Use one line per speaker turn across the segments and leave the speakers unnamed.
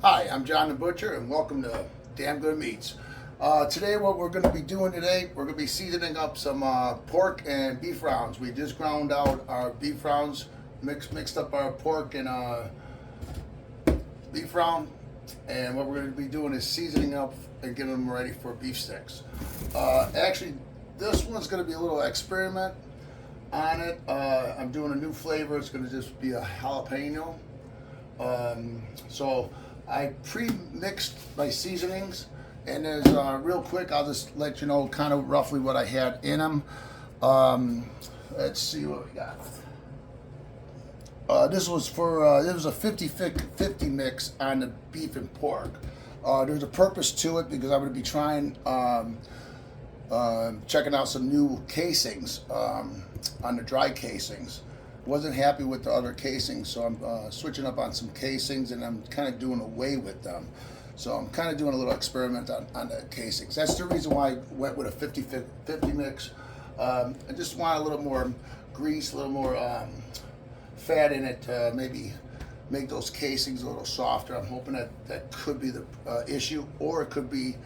Hi, I'm John the Butcher, and welcome to Damn Good Meats. Today, what we're going to be doing today, we're going to be seasoning up some pork and beef rounds. We just ground out our beef rounds, mixed up our pork and beef round, and what we're going to be doing is seasoning up and getting them ready for beef sticks. Actually, this one's going to be a little experiment on it. I'm doing a new flavor. It's going to just be a jalapeno. So I pre-mixed my seasonings, and as real quick, I'll just let you know kind of roughly what I had in them. Let's see what we got. This was for it was a 50-50 mix on the beef and pork. There's a purpose to it because I'm going to be trying checking out some new casings on the dry casings. Wasn't happy with the other casings, so I'm switching up on some casings, and I'm kind of doing away with them. So I'm kind of doing a little experiment on the casings. That's the reason why I went with a 50-50 mix. I just want a little more grease, a little more fat in it to maybe make those casings a little softer. I'm hoping that could be the issue, or it could be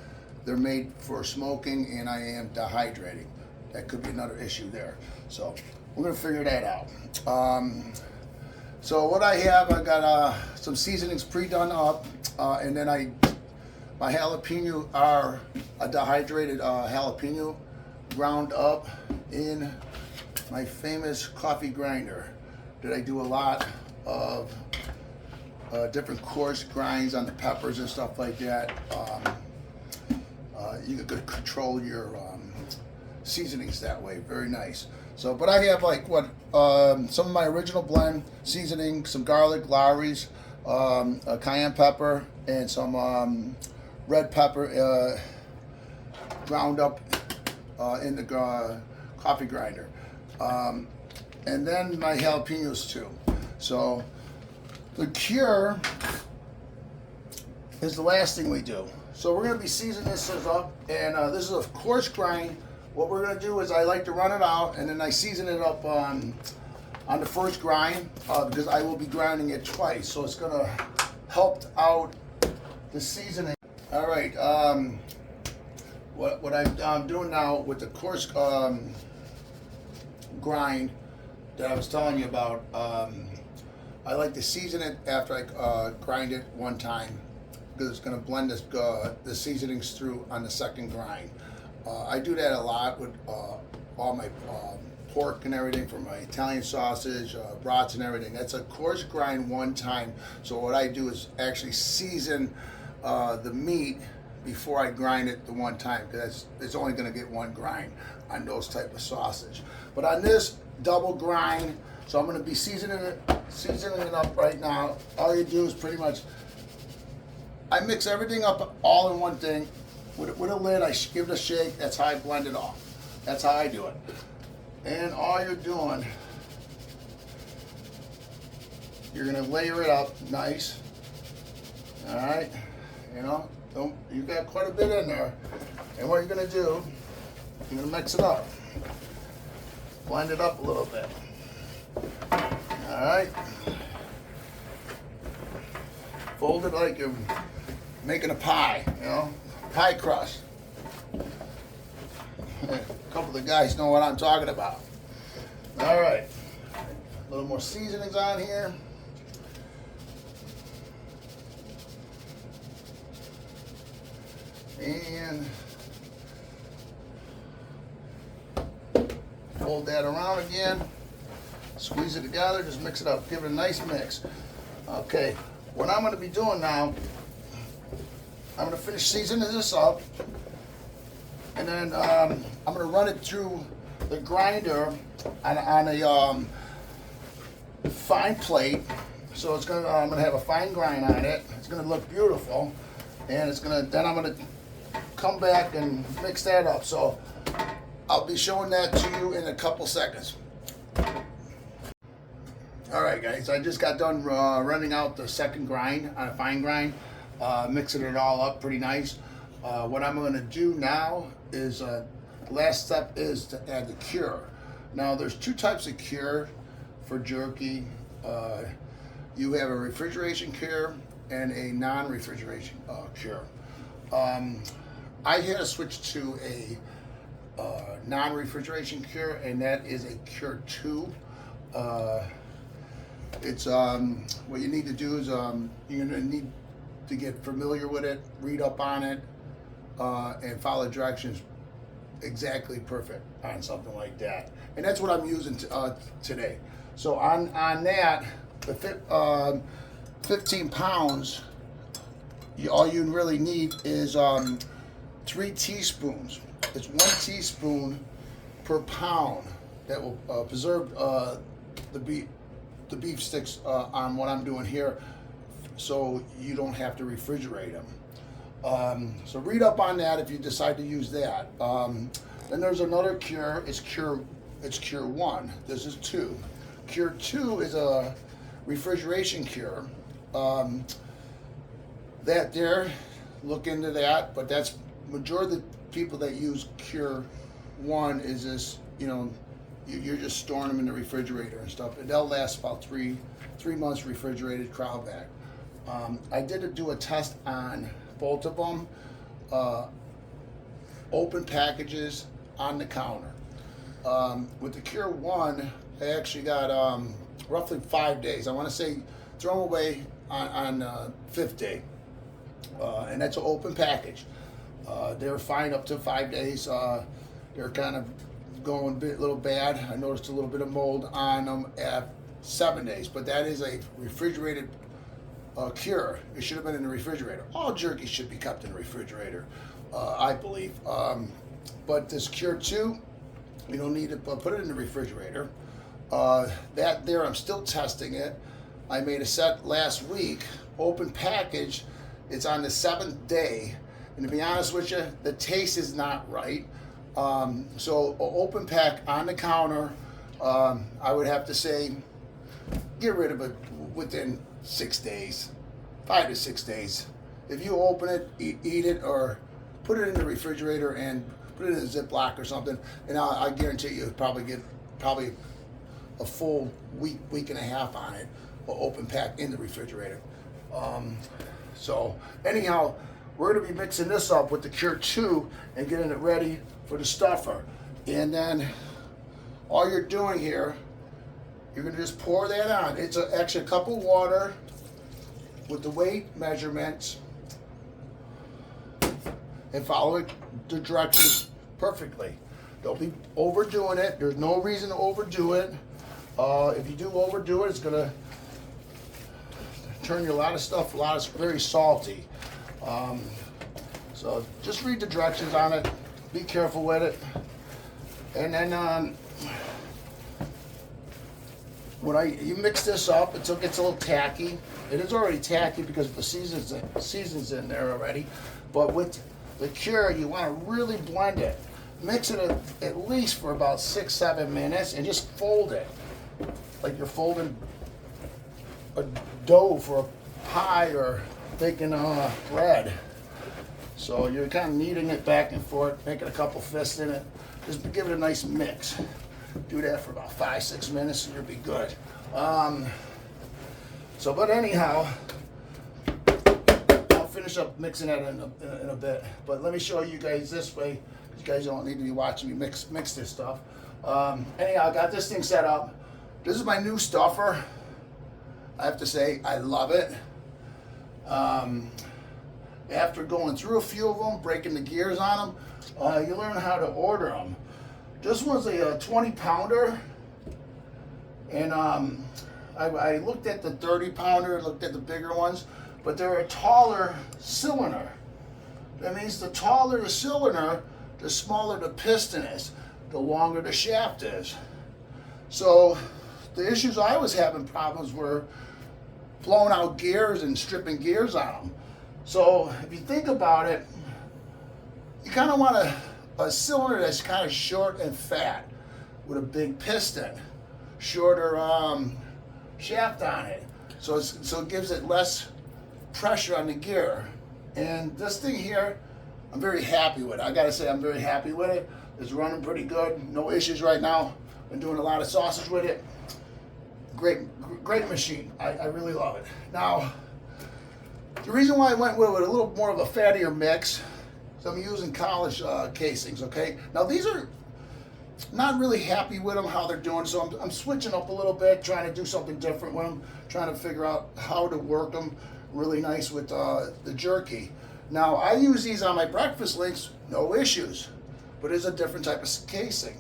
they're made for smoking and I am dehydrating. That could be another issue there. So we're gonna figure that out. So what I have, I got some seasonings pre-done up, and then my jalapeno are a dehydrated jalapeno ground up in my famous coffee grinder that I do a lot of different coarse grinds on the peppers and stuff like that. You could control your seasonings that way. Very nice. So, but I have like some of my original blend seasoning, some garlic, Lowry's, a cayenne pepper, and some red pepper ground up in the coffee grinder, and then my jalapenos too. So the cure is the last thing we do. So we're going to be seasoning this up, and this is a coarse grind. What we're going to do is I like to run it out, and then I season it up on the first grind because I will be grinding it twice. So it's going to help out the seasoning. All right. What I'm doing now with the coarse grind that I was telling you about, I like to season it after I grind it one time, because it's going to blend the seasonings through on the second grind. I do that a lot with all my pork and everything, for my Italian sausage, brats and everything. That's a coarse grind one time. So what I do is actually season the meat before I grind it the one time, because it's only going to get one grind on those type of sausage. But on this double grind, so I'm going to be seasoning it up right now. All you do is pretty much, I mix everything up all in one thing. With a lid, I give it a shake. That's how I blend it off. That's how I do it. And all you're doing, you're gonna layer it up nice. All right, you got quite a bit in there. And what you're gonna do, you're gonna mix it up, blend it up a little bit. All right, fold it like you're making a pie, pie crust. A couple of the guys know what I'm talking about. All right, a little more seasonings on here. And fold that around again. Squeeze it together, just mix it up, give it a nice mix. Okay, what I'm going to be doing now, I'm going to finish seasoning this up, and then I'm going to run it through the grinder on a fine plate. So I'm going to have a fine grind on it. It's going to look beautiful, and then I'm going to come back and mix that up. So I'll be showing that to you in a couple seconds. All right, guys, I just got done running out the second grind on a fine grind. Mixing it all up pretty nice. What I'm going to do now is, the last step is to add the cure. Now there's two types of cure for jerky. You have a refrigeration cure and a non-refrigeration cure. I had to switch to a non-refrigeration cure, and that is a Cure 2. It's what you need to do is you're gonna need to get familiar with it, read up on it, and follow directions exactly perfect on something like that. And that's what I'm using today. So on that, the 15 pounds, all you really need is 3 teaspoons. It's 1 teaspoon per pound that will preserve the beef sticks on what I'm doing here, so you don't have to refrigerate them. So read up on that if you decide to use that. Then there's another cure. It's Cure 1. This is 2. Cure 2 is a refrigeration cure. That there, look into that. But that's majority of the people that use Cure 1 is this. You're just storing them in the refrigerator and stuff. And they'll last about three months refrigerated crowd bag. I did do a test on both of them. Open packages on the counter. With the Cure 1, I actually got roughly 5 days. I want to say throw them away on 5th day. And that's an open package. They're fine up to 5 days. They're kind of going a little bad. I noticed a little bit of mold on them at 7 days, but that is a refrigerated cure. It should have been in the refrigerator. All jerky should be kept in the refrigerator, I believe. But this Cure 2, you don't need to put it in the refrigerator. That there, I'm still testing it. I made a set last week, open package. It's on the 7th day, and to be honest with you, the taste is not right. So open pack on the counter, I would have to say get rid of it within 6 days, 5 to 6 days. If you open it, eat it, or put it in the refrigerator and put it in a Ziploc or something, and I guarantee you probably get a full week and a half on it, or open pack in the refrigerator. So anyhow, we're going to be mixing this up with the Cure 2 and getting it ready for the stuffer. And then all you're doing here, you're going to just pour that on. It's actually a cup of water with the weight measurements, and follow the directions perfectly. Don't be overdoing it. There's no reason to overdo it. If you do overdo it, it's going to turn you a lot of very salty. So just read the directions on it. Be careful with it. And then when you mix this up until it gets a little tacky. It is already tacky because the season's in there already. But with the cure, you want to really blend it. Mix it at least for about 6-7 minutes, and just fold it like you're folding a dough for a pie or baking bread. So you're kind of kneading it back and forth, making a couple fists in it. Just give it a nice mix. Do that for about 5-6 minutes and you'll be good. But anyhow, I'll finish up mixing that in a bit. But let me show you guys this way. You guys don't need to be watching me mix this stuff. Anyhow, I got this thing set up. This is my new stuffer. I have to say, I love it. After going through a few of them, breaking the gears on them, you learn how to order them. This one's a 20-pounder, and I looked at the 30-pounder, looked at the bigger ones, but they're a taller cylinder. That means the taller the cylinder, the smaller the piston is, the longer the shaft is. So the issues I was having problems were blowing out gears and stripping gears on them. So if you think about it, you kind of want a cylinder that's kind of short and fat with a big piston, shorter shaft on it, so it gives it less pressure on the gear. And this thing here, I'm very happy with it. I gotta say, I'm very happy with it. It's running pretty good, no issues right now. Been doing a lot of sausage with it. Great machine. I really love it. Now, The reason why I went with a little more of a fattier mix is I'm using college casings, okay? Now these are not really happy with them, how they're doing, so I'm switching up a little bit, trying to do something different with them, trying to figure out how to work them really nice with the jerky. Now I use these on my breakfast links, no issues, but it's a different type of casing.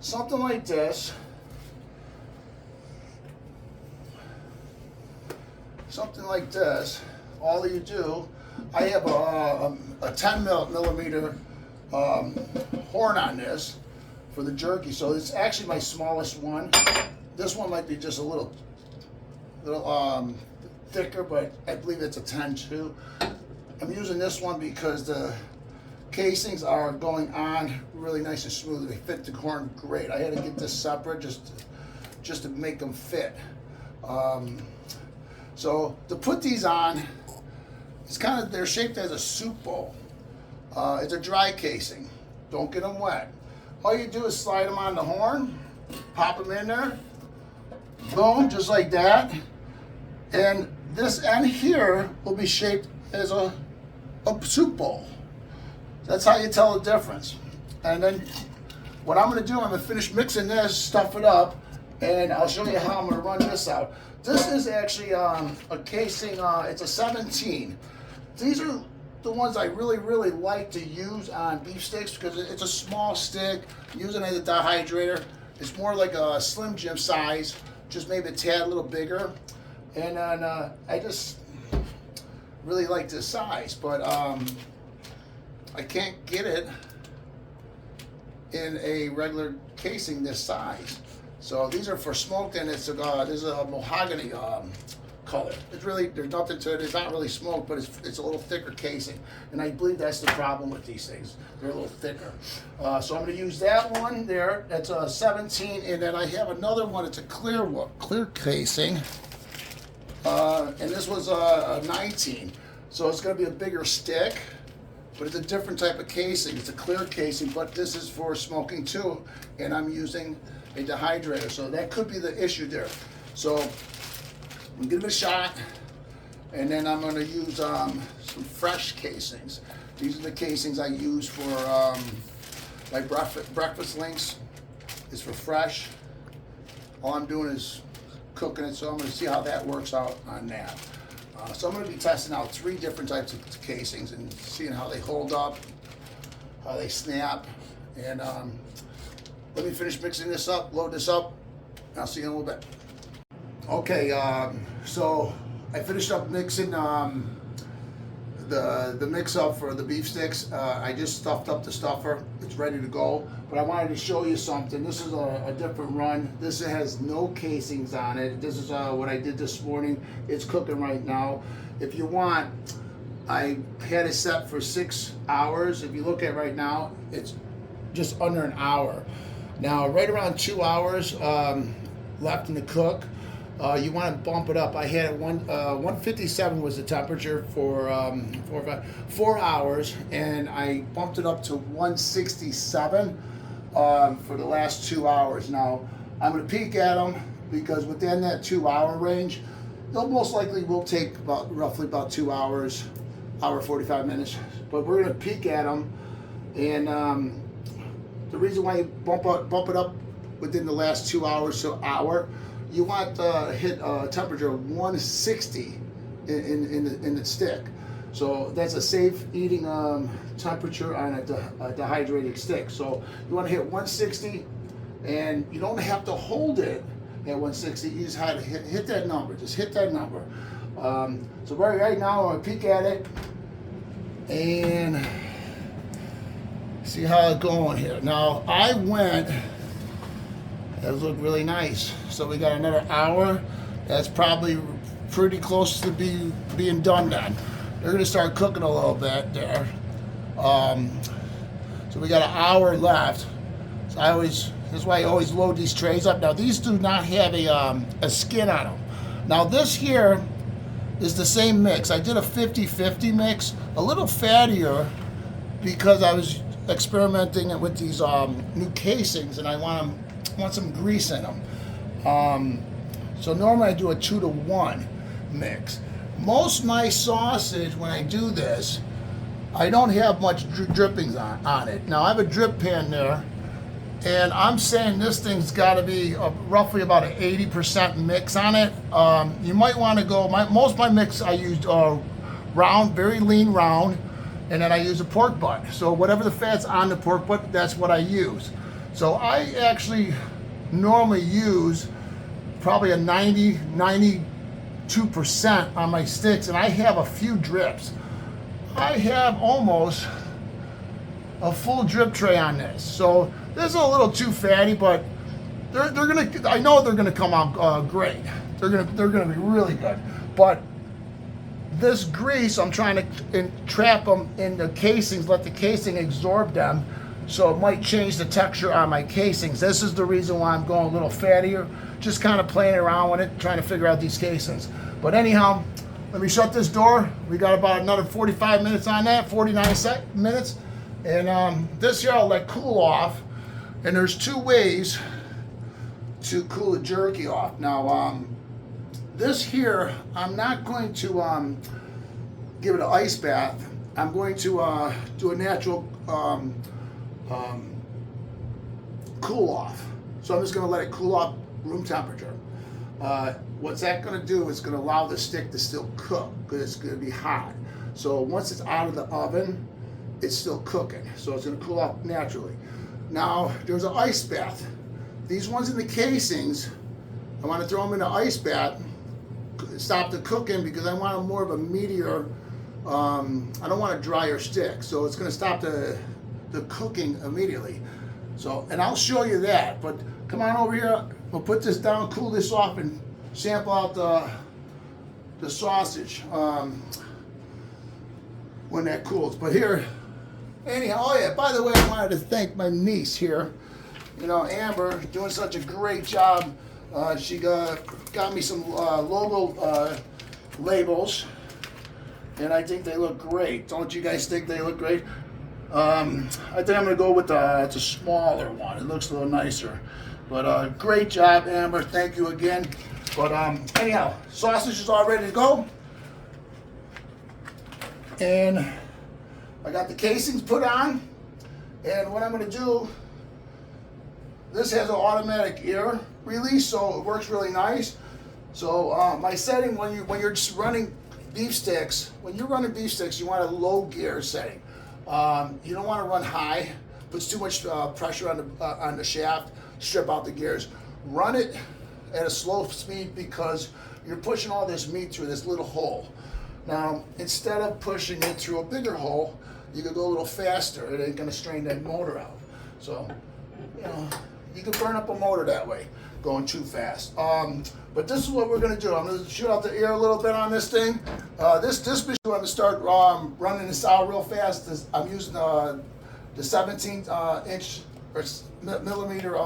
Something like this. Something like this. All you do, I have a 10 millimeter horn on this for the jerky, so it's actually my smallest one. This one might be just a little thicker, but I believe it's a 10 too. I'm using this one because the casings are going on really nice and smooth. They fit the horn great. I had to get this separate just to make them fit. So to put these on, it's they're shaped as a soup bowl. It's a dry casing. Don't get them wet. All you do is slide them on the horn, pop them in there, boom, just like that. And this end here will be shaped as a soup bowl. That's how you tell the difference. And then what I'm gonna do, I'm gonna finish mixing this, stuff it up, and I'll show you how I'm gonna run this out. This is actually a casing, it's a 17. These are the ones I really like to use on beef sticks because it's a small stick. Using it as a dehydrator. It's more like a Slim Jim size, just maybe a tad a little bigger. And then I just really like this size, but I can't get it in a regular casing this size. So these are for smoked, and this is a mahogany color. It's really, there's nothing to it. It's not really smoked, but it's a little thicker casing. And I believe that's the problem with these things. They're a little thicker. So I'm going to use that one there. That's a 17, and then I have another one. It's a clear casing, and this was a 19. So it's going to be a bigger stick, but it's a different type of casing. It's a clear casing, but this is for smoking too, and I'm using a dehydrator, so that could be the issue there. So I'm gonna give it a shot, and then I'm gonna use some fresh casings. These are the casings I use for my breakfast links. It's for fresh. All I'm doing is cooking it, so I'm gonna see how that works out on that. So I'm gonna be testing out 3 different types of casings and seeing how they hold up, how they snap, and let me finish mixing this up, load this up, and I'll see you in a little bit. Okay, so I finished up mixing the mix up for the beef sticks. I just stuffed up the stuffer. It's ready to go. But I wanted to show you something. This is a different run. This has no casings on it. This is what I did this morning. It's cooking right now. If you want, I had it set for 6 hours. If you look at right now, it's just under an hour. Now, right around 2 hours left in the cook. You want to bump it up. I had it 157 was the temperature for 4 hours, and I bumped it up to 167 for the last 2 hours. Now, I'm going to peek at them because within that 2 hour range, they'll most likely will take roughly about 2 hours, hour 45 minutes. But we're going to peek at them, and the reason why you bump it up within the last 2 hours to hour, you want to hit a temperature of 160 in the stick. So that's a safe eating temperature on a dehydrated stick. So you want to hit 160, and you don't have to hold it at 160. You just have to hit that number. Just hit that number. So right now I'm gonna peek at it and see how it's going here. Now I went. Those look really nice. So we got another hour. That's probably pretty close to being done then. They're gonna start cooking a little bit there. So we got an hour left. So that's why I always load these trays up. Now these do not have a skin on them. Now this here is the same mix. I did a 50-50 mix, a little fattier because I was experimenting with these new casings, and I want some grease in them. So normally I do a 2-to-1 mix. most of my sausage, when I do this, I don't have much drippings on it. Now I have a drip pan there, and I'm saying this thing's got to be roughly about an 80% mix on it. You might want to go, most of my mix I used round, very lean round, and then I use a pork butt. So whatever the fat's on the pork butt, that's what I use. So I actually normally use probably a 92% on my sticks, and I have a few drips. I have almost a full drip tray on this. So this is a little too fatty, but they're gonna, I know they're gonna come out great. They're gonna be really good. But this grease, I'm trying to trap them in the casings, let the casing absorb them, so it might change the texture on my casings. This is the reason why I'm going a little fattier, just kind of playing around with it, trying to figure out these casings. But anyhow, let me shut this door. We got about another 45 minutes on that, 49 minutes. And this here I'll let cool off. And there's two ways to cool the jerky off. Now, this here, I'm not going to give it an ice bath. I'm going to do a natural cool off. So I'm just going to let it cool off room temperature. What's that going to do is going to allow the stick to still cook, because it's going to be hot. So once it's out of the oven, it's still cooking. So it's going to cool off naturally. Now, there's an ice bath. These ones in the casings, I want to throw them in the ice bath, stop the cooking, because I want more of a meatier, I don't want a drier stick. So it's going to stop the cooking immediately. So, and I'll show you that, but come on over here. We'll put this down, cool this off, and sample out the sausage when that cools. But here, anyhow, oh yeah, by the way, I wanted to thank my niece here, you know, Amber, doing such a great job. She got me some logo labels, and I think they look great. Don't you guys think they look great? I think I'm gonna go with it's a smaller one. It looks a little nicer. But great job, Amber. Thank you again. But anyhow, sausage is all ready to go. And I got the casings put on. And what I'm going to do, this has an automatic air release, so it works really nice. So my setting, when you're just running beef sticks, you want a low gear setting. You don't want to run high. Puts too much pressure on the shaft. Strip out the gears. Run it at a slow speed, because you're pushing all this meat through this little hole. Now, instead of pushing it through a bigger hole, you could go a little faster. It ain't gonna strain that motor out. So, you know, you could burn up a motor that way, going too fast. But this is what we're gonna do. I'm gonna shoot out the air a little bit on this thing. This machine, I'm gonna start running this out real fast. I'm using the 17 inch or millimeter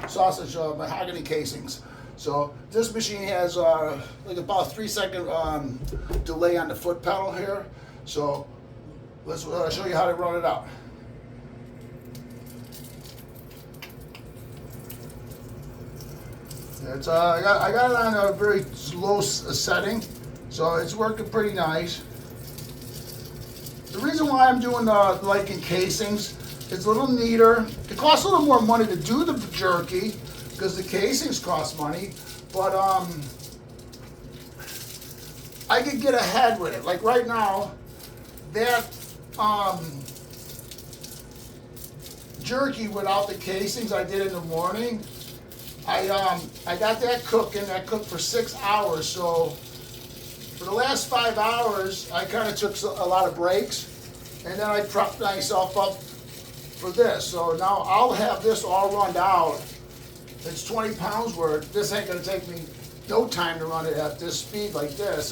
sausage mahogany casings. So this machine has like about a 3-second delay on the foot pedal here. So let's show you how to run it out. It's I got it on a very low setting, so it's working pretty nice. The reason why I'm doing like in casings, it's a little neater. It costs a little more money to do the jerky, because the casings cost money, but I could get ahead with it. Like right now, that jerky without the casings I did in the morning, I got that cooking. That cooked for 6 hours. So for the last 5 hours, I kind of took a lot of breaks, and then I prepped myself up for this. So now I'll have this all run out. It's 20 pounds worth. This ain't gonna take me no time to run it at this speed like this.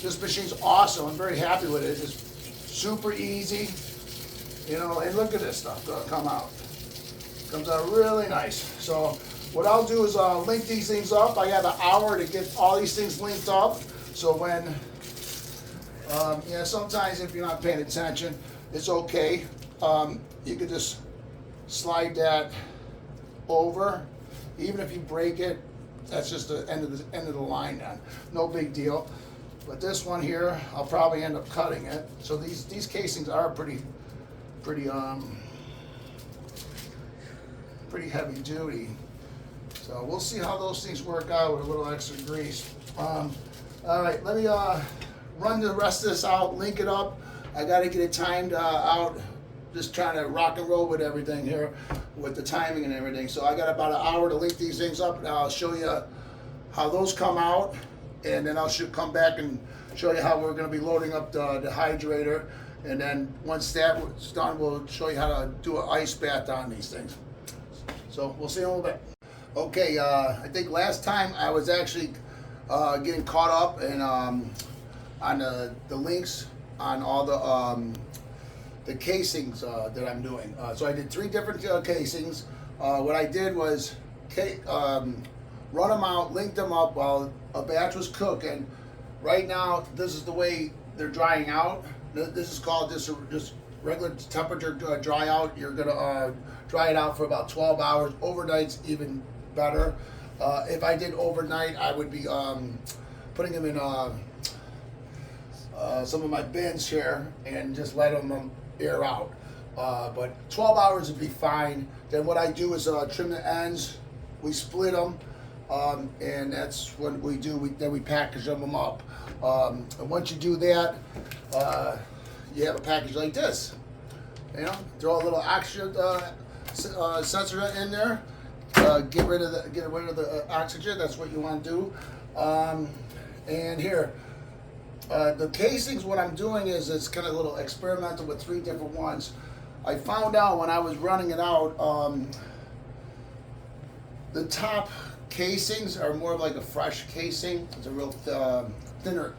This machine's awesome. I'm very happy with it. It's super easy, you know, and look at this stuff come out. Comes out really nice. So what I'll do is link these things up. I have an hour to get all these things linked up. So when, sometimes if you're not paying attention, it's okay. You could just slide that over. Even if you break it, that's just the end of the line then. No big deal. But this one here, I'll probably end up cutting it. So these casings are pretty heavy duty. So we'll see how those things work out with a little extra grease. All right, let me run the rest of this out, link it up. I got to get it timed out. Just trying to rock and roll with everything here, with the timing and everything. So I got about an hour to link these things up, and I'll show you how those come out, and then I'll come back and show you how we're going to be loading up the dehydrator. And then once that's done, we'll show you how to do an ice bath on these things. So we'll see you in a little bit. Okay, I think last time I was actually getting caught up and on the links on all the casings that I'm doing. So I did 3 different casings. What I did was run them out, link them up while a batch was cooking. Right now, this is the way they're drying out. This is called just regular temperature dry out. You're gonna dry it out for about 12 hours. Overnight's even better. If I did overnight, I would be putting them in some of my bins here and just let them air out. But 12 hours would be fine. Then what I do is trim the ends. We split them, and that's what we do. Then we package them up. And once you do that, you have a package like this. You know, throw a little oxygen sensor in there. Get rid of the oxygen. That's what you want to do. And here, the casings. What I'm doing is it's kind of a little experimental with 3 different ones. I found out when I was running it out, the top casings are more of like a fresh casing. It's a real thinner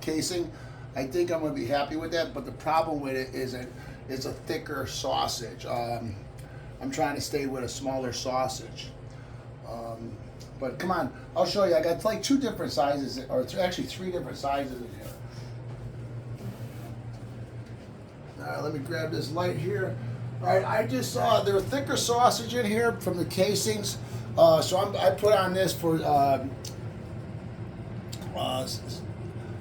casing. I think I'm going to be happy with that. But the problem with it is it's a thicker sausage. I'm trying to stay with a smaller sausage. But come on, I'll show you. I got like 2 different sizes, or actually 3 different sizes in here. All right, let me grab this light here. All right, I just saw there was thicker sausage in here from the casings. So I put on this for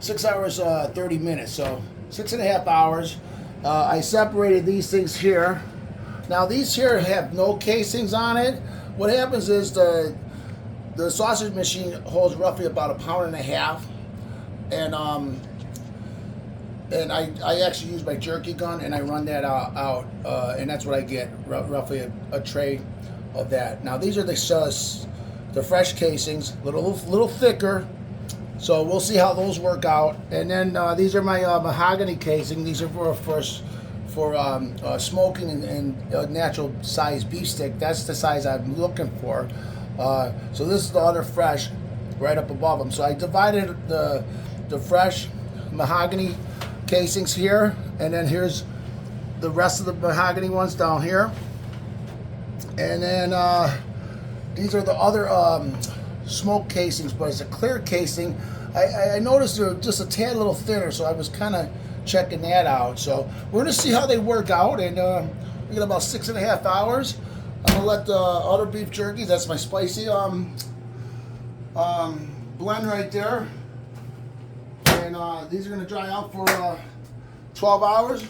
6 hours, 30 minutes. So 6.5 hours. I separated these things here. Now these here have no casings on it. What happens is the sausage machine holds roughly about 1.5 pounds, and I actually use my jerky gun and I run that out, and that's what I get, roughly a tray of that. Now these are the fresh casings, little thicker. So we'll see how those work out. And then these are my mahogany casing. These are for smoking and natural size beef stick. That's the size I'm looking for. So this is the other fresh right up above them. So I divided the fresh mahogany casings here, and then here's the rest of the mahogany ones down here. And then these are the other smoke casings, but it's a clear casing. I noticed they're just a tad little thinner, so I was kind of checking that out. So we're gonna see how they work out, and we got about 6.5 hours. I'm gonna let the other beef jerky, that's my spicy blend right there, and these are gonna dry out for 12 hours,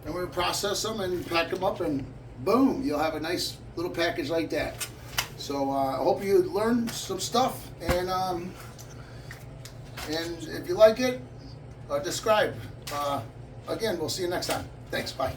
and we're gonna process them and pack them up, and boom, you'll have a nice little package like that. So I hope you learned some stuff, and if you like it, subscribe. Again, we'll see you next time. Thanks, bye.